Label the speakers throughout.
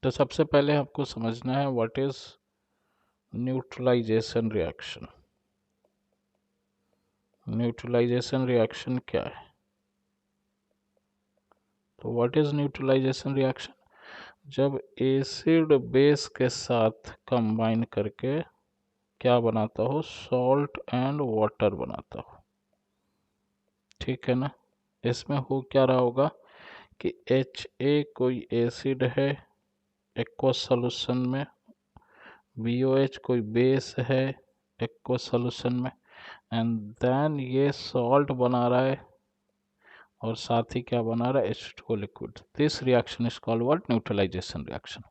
Speaker 1: तो सबसे पहले आपको समझना है what is neutralization reaction. Neutralization reaction क्या है? तो व्हाट इज न्यूट्रलाइजेशन रिएक्शन? जब एसिड बेस के साथ कंबाइन करके क्या बनाता हो? सॉल्ट एंड वाटर बनाता हो। ठीक है ना? इसमें हो क्या रहा होगा कि HA कोई एसिड है एक्वस सॉल्यूशन में, BOH कोई बेस है एक्वस सॉल्यूशन में, एंड देन ये सॉल्ट बना रहा है और साथ ही क्या बना रहा है? H2O liquid. This reaction is called what? Neutralization reaction.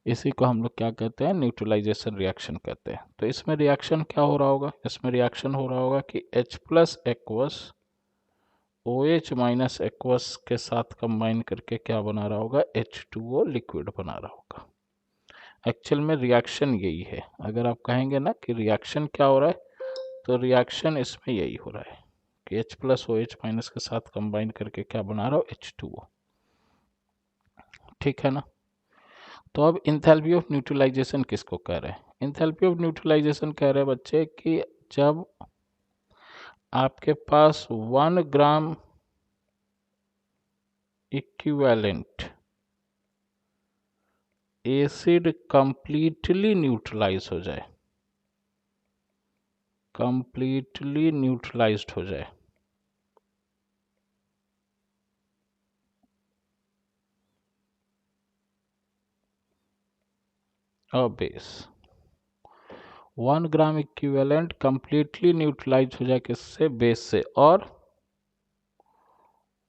Speaker 1: इसी को हम लोग क्या कहते हैं? न्यूट्रलाइजेशन रिएक्शन कहते हैं। तो इसमें रिएक्शन क्या हो रहा होगा? इसमें रिएक्शन हो रहा होगा कि H plus aqueous OH minus aqueous के साथ कंबाइन करके क्या बना रहा होगा? H2O लिक्विड बना रहा होगा। एक्चुअल में रिएक्शन यही है। अगर आप कहेंगे ना कि रिएक्शन क्या हो रहा है, तो रिएक्शन इसमें यही हो रहा है कि H प्लस OH माइनस के साथ कंबाइन करके क्या बना रहा हो? H2O। ठीक है ना? तो अब इंथैल्पी ऑफ न्यूट्रलाइजेशन किसको कह रहे हैं? इंथैल्पी ऑफ न्यूट्रलाइजेशन कह रहे हैं बच्चे कि जब आपके पास 1 gram equivalent acid completely neutralize हो जाए, कंप्लीटली न्यूट्रलाइज्ड हो जाए, और base 1 gram equivalent completely neutralize हो जाए किससे? बेस से। और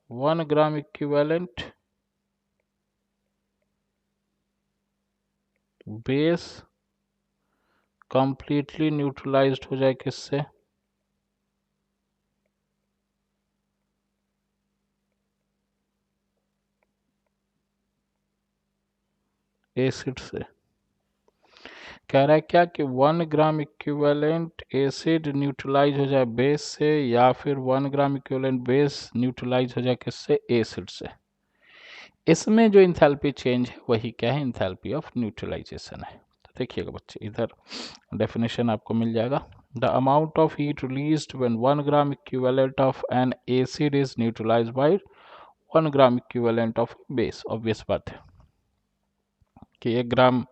Speaker 1: 1 gram equivalent base completely neutralized हो जाए किससे? एसिड से। कह रहा है क्या कि 1 ग्राम इक्विवेलेंट एसिड न्यूट्रलाइज हो जाए बेस से, या फिर 1 ग्राम इक्विवेलेंट बेस न्यूट्रलाइज हो जाए किससे? एसिड से। इसमें जो इंथैल्पी चेंज है वही क्या है? इंथैल्पी ऑफ न्यूट्रलाइजेशन है। तो देखिएगा बच्चे, इधर डेफिनेशन आपको मिल जाएगा। The amount of heat released when 1 gram equivalent of an acid is neutralized by 1 gram equivalent of base. Obvious बात है कि 1 ग्राम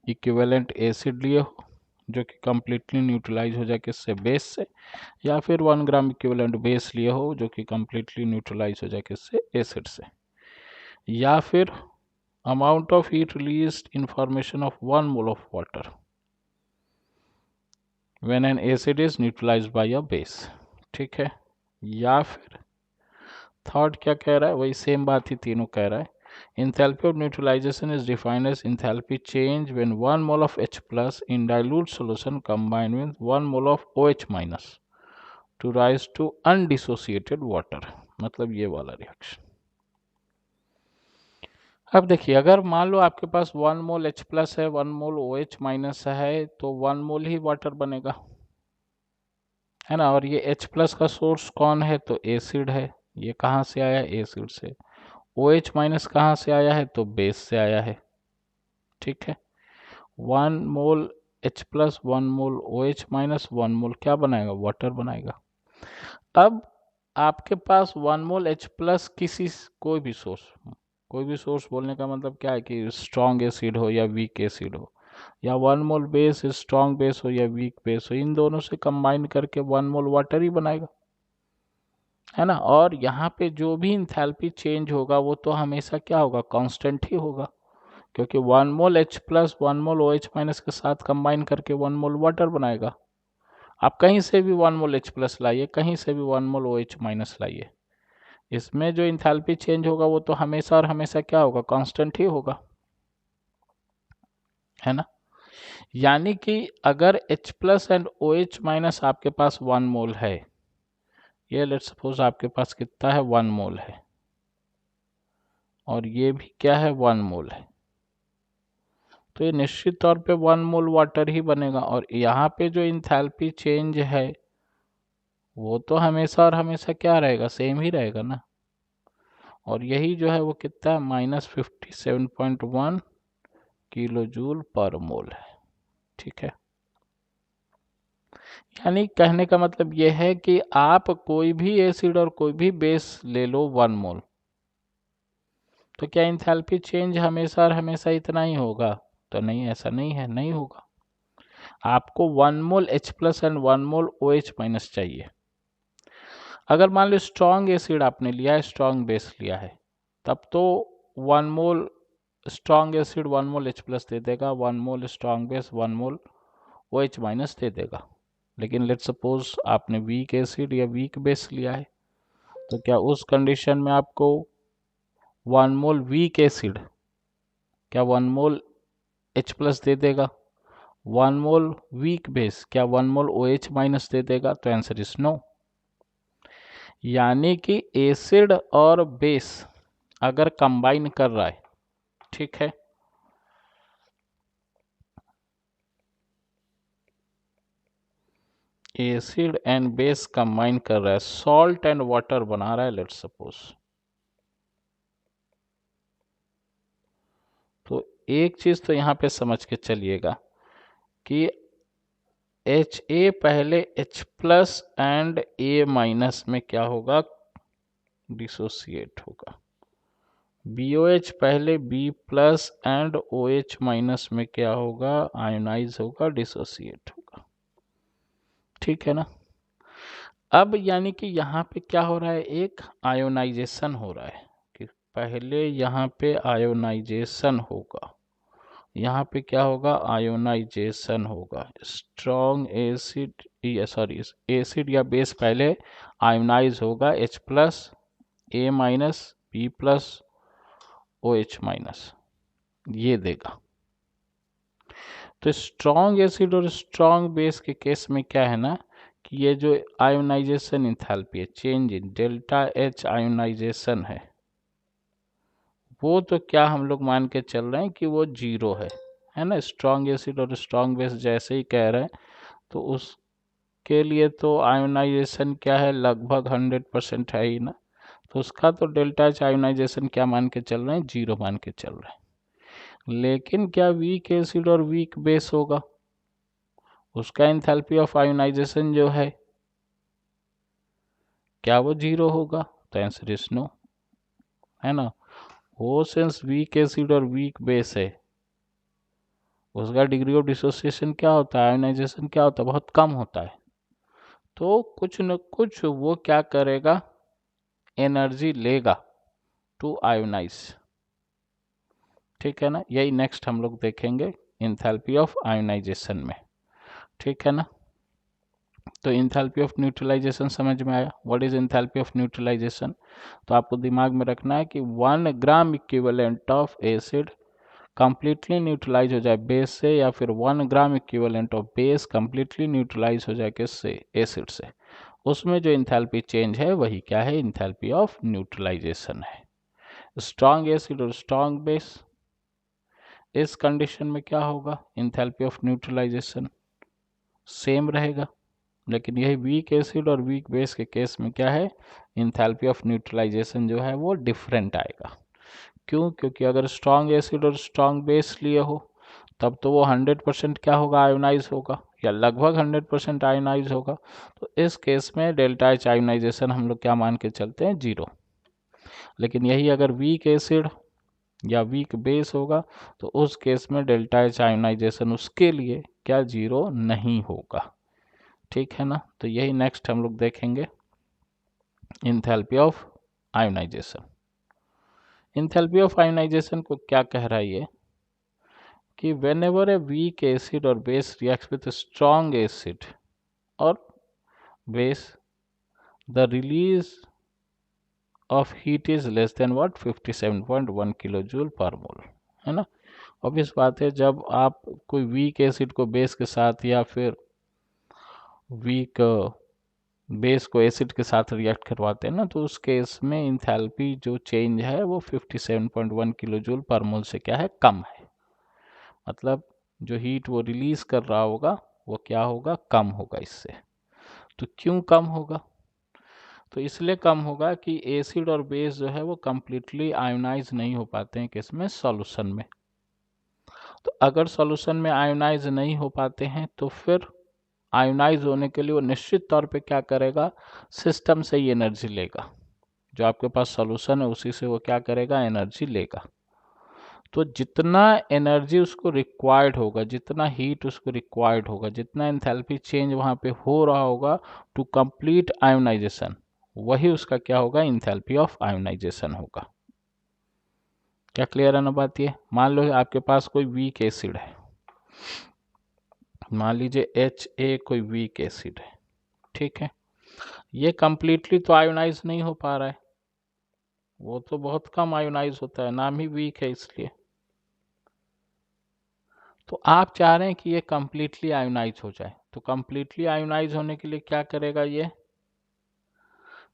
Speaker 1: इक्विवेलेंट एसिड लिए हो जो कि कंप्लीटली न्यूट्रलाइज हो जाए किससे? बेस से, या फिर 1 ग्राम इक्विवेलेंट बेस लिए हो जो कि कंप्लीटली न्यूट्रलाइज हो जाए किससे? एसिड से। या फिर amount of heat released in formation of 1 mole of water when an acid is neutralized by a base. ठीक है? या फिर थर्ड क्या कह रहा है? वही सेम बात ही तीनों कह रहा है। Enthalpy of neutralization is defined as enthalpy change when 1 mole of H plus in dilute solution combined with 1 mole of OH minus to rise to undissociated water। मतलब ये वाला रिएक्शन। अब देखिए, अगर मान लो आपके पास 1 मोल H प्लस है, 1 मोल OH माइनस है, तो 1 मोल ही वाटर बनेगा, है ना? और ये H प्लस का सोर्स कौन है? तो एसिड है। ये कहाँ से आया? एसिड से। OH माइनस कहाँ से आया है? तो बेस से आया है। ठीक है? 1 मोल H प्लस 1 मोल OH माइनस 1 मोल क्या बनाएगा? वाटर बनाएगा। अब आपके पास 1 मोल H प्लस किसी कोई भी सोर्स बोलने का मतलब क्या है कि स्ट्रॉन्ग एसिड हो या वीक एसिड हो, या 1 मोल बेस स्ट्रॉन्ग बेस हो या वीक बेस हो, इन दोनों से कंबाइन करके 1 मोल वाटर ही बनाएगा, है ना? और यहाँ पे जो भी इंथैल्पी चेंज होगा वो तो हमेशा क्या होगा? कांस्टेंट ही होगा, क्योंकि 1 मोल H प्लस 1 मोल OH माइनस के साथ कंबाइन करके 1 मोल वाटर बनाएगा। आप कहीं से भी 1 मोल H प्लस लाइए, कहीं से भी 1 मोल OH माइनस लाइए, इसमें जो इंथैल्पी चेंज होगा वो तो हमेशा और हमेशा क्या होगा? कांस्टेंट ही होगा, है ना? यानी कि अगर H plus and OH minus आपके पास 1 मोल है, ये लेट्स सपोज आपके पास कितना है? 1 मोल है, और ये भी क्या है? 1 मोल है, तो ये निश्चित तौर पे 1 मोल वाटर ही बनेगा। और यहाँ पे जो इंथैल्पी चेंज है वो तो हमेशा और हमेशा क्या रहेगा? सेम ही रहेगा ना। और यही जो है वो कितना है? -57.1 किलोजूल पर मोल है। ठीक है, यानी कहने का मतलब यह है कि आप कोई भी एसिड और कोई भी बेस ले लो 1 मोल, तो क्या इंथैल्पी चेंज हमेशा और हमेशा इतना ही होगा? तो नहीं, ऐसा नहीं है, नहीं होगा। आपको 1 मोल H plus and 1 mole OH minus चाहिए। अगर मान लो स्ट्रॉन्ग एसिड आपने लिया है, स्ट्रॉन्ग बेस लिया है, तब तो 1 मोल स्ट्रॉन्ग एसिड 1 मोल H प्लस दे देगा, 1 मोल स्ट्रॉन्ग बेस 1 मोल OH माइनस दे देगा। लेकिन लेट सपोज आपने वीक एसिड या वीक बेस लिया है, तो क्या उस कंडीशन में आपको 1 मोल वीक एसिड क्या 1 मोल H प्लस दे देगा? 1 मोल वीक बेस क्या 1 मोल OH माइनस दे देगा? तो आंसर इज नो। यानी कि एसिड और बेस अगर कंबाइन कर रहा है, ठीक है, एसिड एंड बेस कंबाइन कर रहा है, सॉल्ट एंड वाटर बना रहा है लेट्स सपोज, तो एक चीज तो यहां पे समझ के चलिएगा कि HA पहले H plus and A minus में क्या होगा? डिसोसिएट होगा। BOH पहले B plus and OH minus में क्या होगा? आयोनाइज होगा, डिसोसिएट होगा। ठीक है ना? अब यानी कि यहाँ पे क्या हो रहा है? एक आयोनाइजेशन हो रहा है कि पहले यहाँ पे आयोनाइजेशन होगा, यहाँ पे क्या होगा? आयोनाइजेशन होगा। स्ट्रॉन्ग एसिड या सॉरी एसिड या बेस पहले आयोनाइज होगा, H plus A minus B plus OH minus ये देगा। तो स्ट्रॉन्ग एसिड और स्ट्रॉन्ग बेस के केस में क्या है ना कि ये जो आयोनाइजेशन इंथैल्पी है, change in delta H ionization वो तो क्या हम लोग मान के चल रहे हैं कि वो 0 है ना? स्ट्रॉन्ग एसिड और स्ट्रॉन्ग बेस जैसे ही कह रहे हैं, तो उसके लिए तो आयोनाइजेशन क्या है? लगभग 100% है ही ना, तो उसका तो डेल्टा H आयोनाइजेशन क्या मान के चल रहे हैं? 0 मान के चल रहे हैं। लेकिन क्या वीक एसिड और वीक बेस होगा, उसका एंथैल्पी ऑफ आयोनाइजेशन जो है क्या वो 0 होगा? तो आंसर इज नो, है ना? वो सेंस वीक एसिड और वीक बेस है, उसका डिग्री ऑफ डिसोसिएशन क्या होता है? आयोनाइजेशन क्या होता है? बहुत कम होता है। तो कुछ न कुछ वो क्या करेगा? एनर्जी लेगा टू आयोनाइज। ठीक है ना? यही नेक्स्ट हम लोग देखेंगे इंथैल्पी ऑफ आयोनाइजेशन में। ठीक है ना? तो इंथैल्पी ऑफ न्यूट्रलाइजेशन समझ में आया? What is enthalpy of neutralization? तो आपको दिमाग में रखना है कि 1 gram equivalent of acid completely neutralize हो जाए बेस से, या फिर 1 gram equivalent of base completely neutralize हो जाए किससे? एसिड से। उसमें जो इंथैल्पी चेंज है वही क्या है? इंथैल्पी ऑफ न्यूट्रलाइजेशन है। स्ट्रॉन्ग एसिड और स्ट्रॉन्ग बेस, इस कंडीशन में क्या होगा? इंथैल्पी ऑफ न्यूट्रलाइजेशन सेम रहेगा। लेकिन यही वीक एसिड और वीक बेस के केस में क्या है? इंथैल्पी ऑफ न्यूट्रलाइजेशन जो है वो डिफरेंट आएगा। क्यों? क्योंकि अगर स्ट्रॉन्ग एसिड और स्ट्रॉन्ग बेस लिए हो तब तो वो 100% क्या होगा? आयोनाइज होगा, या लगभग 100% आयोनाइज होगा। तो इस केस में डेल्टा H आयोनाइजेशन हम लोग क्या मान के चलते हैं? 0। लेकिन यही अगर वीक एसिड या वीक बेस होगा तो उस केस में डेल्टा H आयोनाइजेशन उसके लिए क्या? 0 नहीं होगा। ठीक है ना? तो यही नेक्स्ट हम लोग देखेंगे enthalpy of ionization. Enthalpy of ionization को क्या कह रहा है ये कि whenever a weak acid or base reacts with a strong acid or base, the release of heat is less than what? 57.1 kilojoule पर मोल, है ना? ऑब्वियस बात है, जब आप कोई वीक एसिड को बेस के साथ या फिर वीक बेस को एसिड के साथ रिएक्ट करवाते हैं ना, तो उस केस में इंथैल्पी जो चेंज है वो 57.1 किलोजूल पर मोल से क्या है? कम है। मतलब जो हीट वो रिलीज कर रहा होगा वो क्या होगा? कम होगा इससे। तो क्यों कम होगा? तो इसलिए कम होगा कि एसिड और बेस जो है वो कंप्लीटली आयोनाइज नहीं हो पाते हैं किसमें? सॉल्यूशन में। तो अगर सॉल्यूशन में आयोनाइज नहीं हो पाते हैं तो फिर आयोनाइज होने के लिए वो निश्चित तौर पे क्या करेगा, सिस्टम से ही एनर्जी लेगा। जो आपके पास सॉल्यूशन है उसी से वो क्या करेगा, एनर्जी लेगा। तो जितना एनर्जी उसको रिक्वायर्ड होगा, जितना हीट उसको रिक्वायर्ड होगा, जितना एंथैल्पी चेंज वहाँ पे हो रहा होगा टू कंप्लीट आयोनाइजेशन, वही उसका क्या होगा, एंथैल्पी ऑफ आयोनाइजेशन होगा। क्या क्लियर है ना बात ये? मान लो आपके पास कोई वीक एसिड है, मान लीजिए HA कोई वीक एसिड है, ठीक है। ये कंप्लीटली तो आयोनाइज नहीं हो पा रहा है, वो तो बहुत कम आयोनाइज होता है, नाम ही वीक है इसलिए। तो आप चाह रहे हैं कि ये कंप्लीटली आयोनाइज हो जाए, तो कंप्लीटली आयोनाइज होने के लिए क्या करेगा, ये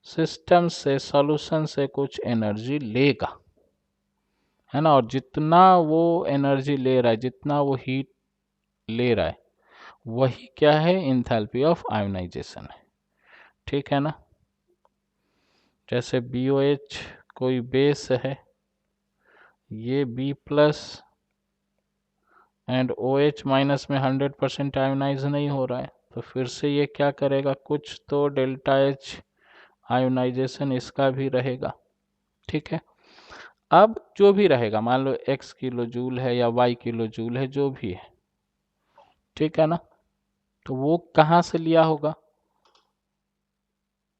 Speaker 1: सिस्टम से, सॉल्यूशन से कुछ एनर्जी लेगा, है ना। और जितना वो एनर्जी ले रहा है, जितना वो हीट ले रहा है, वही क्या है, एंथैल्पी ऑफ आयोनाइजेशन है, ठीक है ना। जैसे BOH कोई बेस है, ये B+ एंड OH- में 100% आयोनाइज नहीं हो रहा है, तो फिर से ये क्या करेगा, कुछ तो डेल्टा H आयोनाइजेशन इसका भी रहेगा, ठीक है। अब जो भी रहेगा, मान लो X किलो जूल है या Y किलो जूल है, जो भी है, ठीक है ना। तो वो कहाँ से लिया होगा,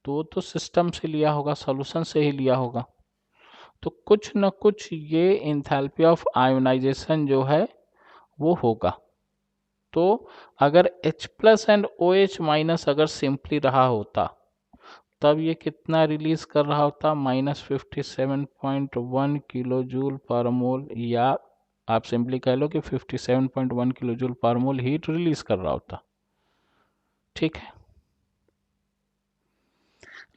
Speaker 1: तो सिस्टम से लिया होगा, सॉल्यूशन से ही लिया होगा। तो कुछ न कुछ ये एंथैल्पी ऑफ आयोनाइजेशन जो है वो होगा। तो अगर H+ एंड OH- अगर सिंपली रहा होता, तब ये कितना रिलीज कर रहा होता, -57.1 किलो जूल पर मोल, या आप सिंपली कह लो कि 57.1 किलो जूल पर मोल हीट रिलीज कर रहा होता, ठीक है।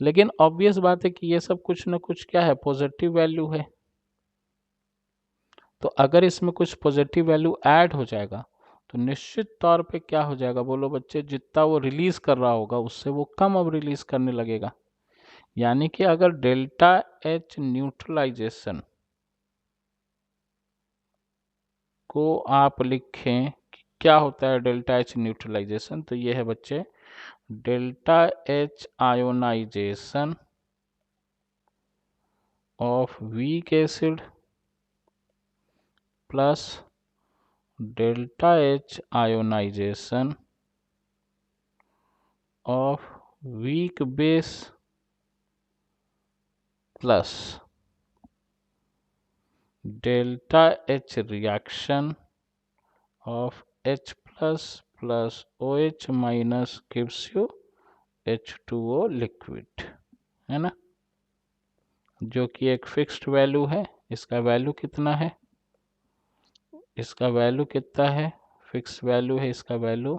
Speaker 1: लेकिन ऑब्वियस बात है कि ये सब कुछ न कुछ क्या है, पॉजिटिव वैल्यू है। तो अगर इसमें कुछ पॉजिटिव वैल्यू ऐड हो जाएगा तो निश्चित तौर पे क्या हो जाएगा, बोलो बच्चे, जितना वो रिलीज कर रहा होगा उससे वो कम अब रिलीज करने लगेगा। यानी कि अगर डेल्टा H न्यूट्रलाइजेशन को आप लिखें कि क्या होता है डेल्टा H न्यूट्रलाइजेशन, तो ये है बच्चे, delta H ionization of weak acid plus delta H ionization of weak base plus delta H reaction of H+ plus OH- gives you H2O liquid, है ना, जो कि एक फिक्स्ड वैल्यू है। इसका वैल्यू कितना है, इसका वैल्यू कितना है, फिक्स वैल्यू है, इसका वैल्यू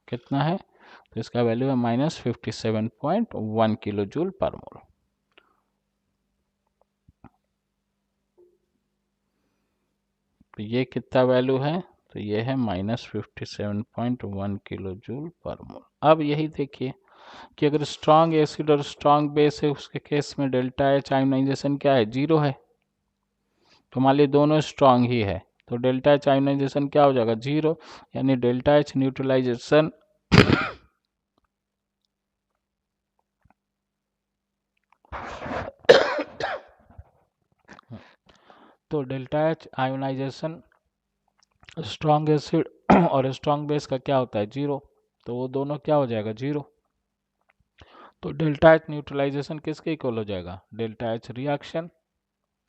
Speaker 1: कितना है, तो इसका वैल्यू है -57.1 किलो जूल पर मोल। तो ये कितना वैल्यू है, तो ये है -57.1 किलो जूल पर मोल। अब यही देखिए कि अगर स्ट्रॉन्ग एसिड और स्ट्रॉन्ग बेस है, उसके केस में डेल्टा H आयोनाइजेशन क्या है, 0 है। तो मान लीजिए दोनों स्ट्रॉन्ग ही है, तो डेल्टा H आयोनाइजेशन क्या हो जाएगा, 0, यानी डेल्टा H न्यूट्रलाइजेशन तो delta H ionization strong acid और स्ट्रॉन्ग बेस का क्या होता है, 0, तो वो दोनों क्या हो जाएगा, 0। तो डेल्टा H न्यूट्रलाइजेशन किसके इक्वल हो जाएगा, डेल्टा H रिएक्शन,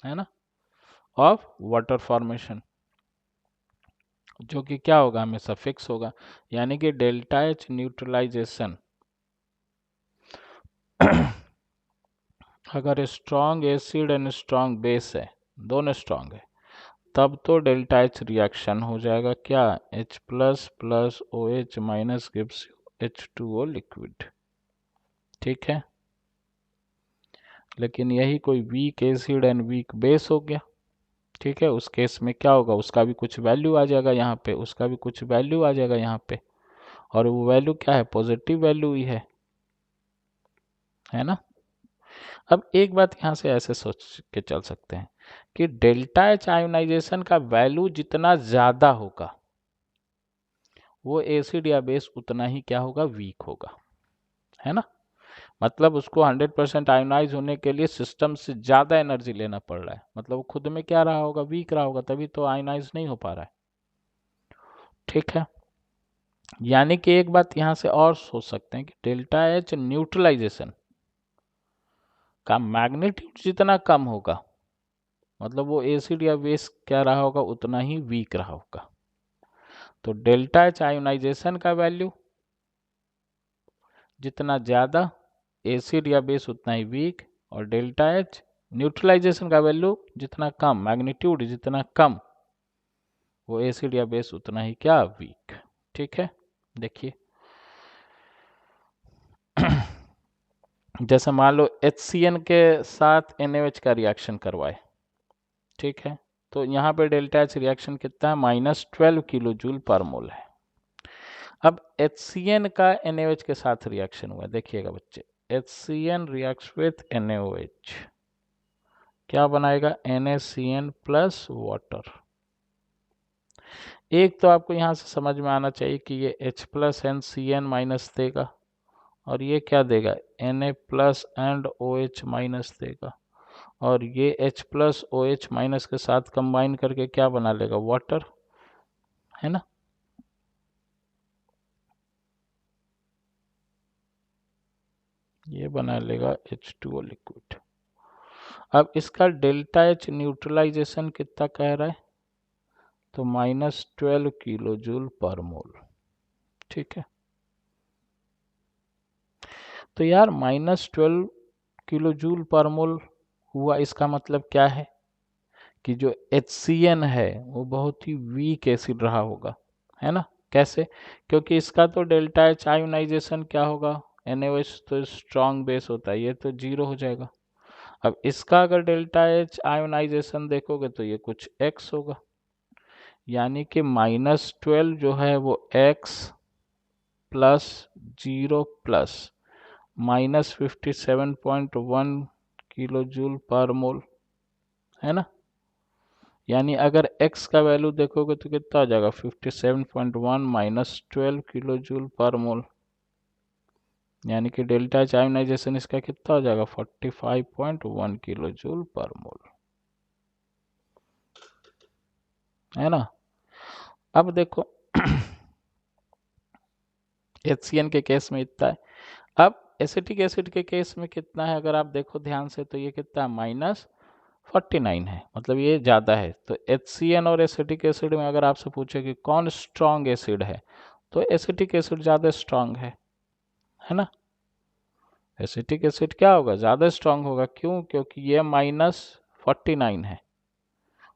Speaker 1: है ना, ऑफ वाटर फॉर्मेशन, जो कि क्या होगा, हमेशा फिक्स होगा। यानी कि डेल्टा H न्यूट्रलाइजेशन अगर strong acid and strong base है, दोनों स्ट्रॉन्ग है, तब तो डेल्टा H रिएक्शन हो जाएगा क्या, H+ plus OH- gives you H2O liquid, ठीक है। लेकिन यही कोई weak acid and weak base हो गया, ठीक है, उस केस में क्या होगा, उसका भी कुछ वैल्यू आ जाएगा यहाँ पे, उसका भी कुछ वैल्यू आ जाएगा यहाँ पे, और वो वैल्यू क्या है, पॉजिटिव वैल्यू ही है ना। अब एक बात यहाँ से ऐसे सोच के चल सकते हैं कि डेल्टा एच आयोनाइजेशन का वैल्यू जितना ज़्यादा होगा वो एसिड या बेस उतना ही क्या होगा, वीक होगा, है ना। मतलब उसको 100% आयोनाइज होने के लिए सिस्टम से ज़्यादा एनर्जी लेना पड़ रहा है, मतलब वो खुद में क्या रहा होगा, वीक रहा होगा, तभी तो आयोनाइज नहीं हो पा रहा है। ठीक है, यानी कि एक बात यहाँ से और सोच सकते हैं कि डेल्टा एच न्यूट्रलाइजेशन का मैग्नीट्यूड जितना कम होगा मतलब वो एसिड या बेस क्या रहा होगा, उतना ही वीक रहा होगा। तो डेल्टा एच आयोनाइजेशन का वैल्यू जितना ज़्यादा एसिड या बेस उतना ही वीक, और डेल्टा एच न्यूट्रलाइजेशन का वैल्यू जितना कम, मैग्नीट्यूड जितना कम, वो एसिड या बेस उतना ही क्या, वीक। ठीक है, देखिए जैसे मान लो HCN के साथ NaOH का रिएक्शन करवाए, ठीक है, तो यहाँ पे डेल्टा एच रिएक्शन कितना है, -12 किलो जूल पर मोल है। अब HCN का NaOH के साथ रिएक्शन हुआ, देखिएगा बच्चे, HCN रिएक्ट्स विथ NaOH, क्या बनाएगा, NaCN प्लस वाटर। एक तो आपको यहाँ से समझ में आना चाहिए कि ये H plus and CN minus देगा, और ये क्या देगा, Na plus and OH minus देगा, और ये H प्लस OH माइनस के साथ कंबाइन करके क्या बना लेगा, वाटर, है ना। ये बना लेगा H2O लिक्विड। अब इसका डेल्टा एच न्यूट्रलाइजेशन कितना कह रहा है, तो -12 किलो जूल पर मोल। ठीक है, तो यार -12 किलो जूल पर मोल हुआ, इसका मतलब क्या है कि जो HCN है वो बहुत ही वीक एसिड रहा होगा, है ना। कैसे, क्योंकि इसका तो डेल्टा एच आयोनाइजेशन क्या होगा, NaOH तो स्ट्रॉन्ग बेस होता है, ये तो 0 हो जाएगा। अब इसका अगर डेल्टा एच आयोनाइजेशन देखोगे तो ये कुछ x होगा, यानी कि -12 जो है वो x plus 0 plus -57.1 kilojoule per mole, है ना। यानी अगर x का वैल्यू देखोगे तो कितना आ जाएगा, 57.1 -12 किलो जूल पर मोल, यानी कि डेल्टा एच आयोनाइजेशन इसका कितना हो जाएगा, 45.1 किलो जूल पर मोल, है ना। अब देखो HCN के केस में इतना है। अब एसिटिक एसिड के केस में कितना है, अगर आप देखो ध्यान से तो ये कितना है, -49 है, मतलब ये ज़्यादा है। तो HCN और एसिटिक एसिड में अगर आपसे पूछे कि कौन स्ट्रॉन्ग एसिड है, तो एसिटिक एसिड ज़्यादा स्ट्रॉन्ग है ना। एसिटिक एसिड क्या होगा, ज़्यादा स्ट्रॉन्ग होगा, क्यों, क्योंकि ये -49 है,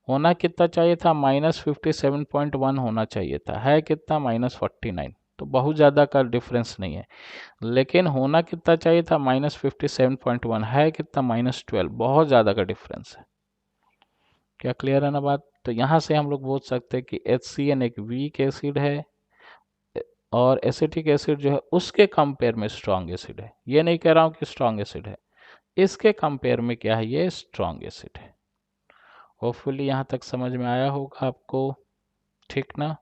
Speaker 1: होना कितना चाहिए था, -57.1 होना चाहिए था, है कितना, -49, तो बहुत ज़्यादा का डिफरेंस नहीं है। लेकिन होना कितना चाहिए था, -57.1, है कितना, -12, बहुत ज़्यादा का डिफरेंस है। क्या क्लियर है ना बात। तो यहाँ से हम लोग बोल सकते हैं कि HCN एक वीक एसिड है, और एसिटिक एसिड जो है उसके कंपेयर में स्ट्रॉन्ग एसिड है। ये नहीं कह रहा हूँ कि स्ट्रॉन्ग एसिड है, इसके कंपेयर में क्या है, ये स्ट्रॉन्ग एसिड है। होपफुली यहाँ तक समझ में आया होगा आपको, ठीक ना।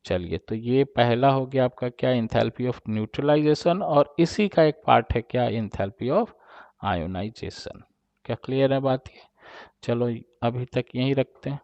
Speaker 1: चलिए, तो ये पहला हो गया आपका क्या, इंथैल्पी ऑफ न्यूट्रलाइजेशन, और इसी का एक पार्ट है क्या, इंथैल्पी ऑफ आयोनाइजेशन। क्या क्लियर है बात ये। चलो अभी तक यहीं रखते हैं।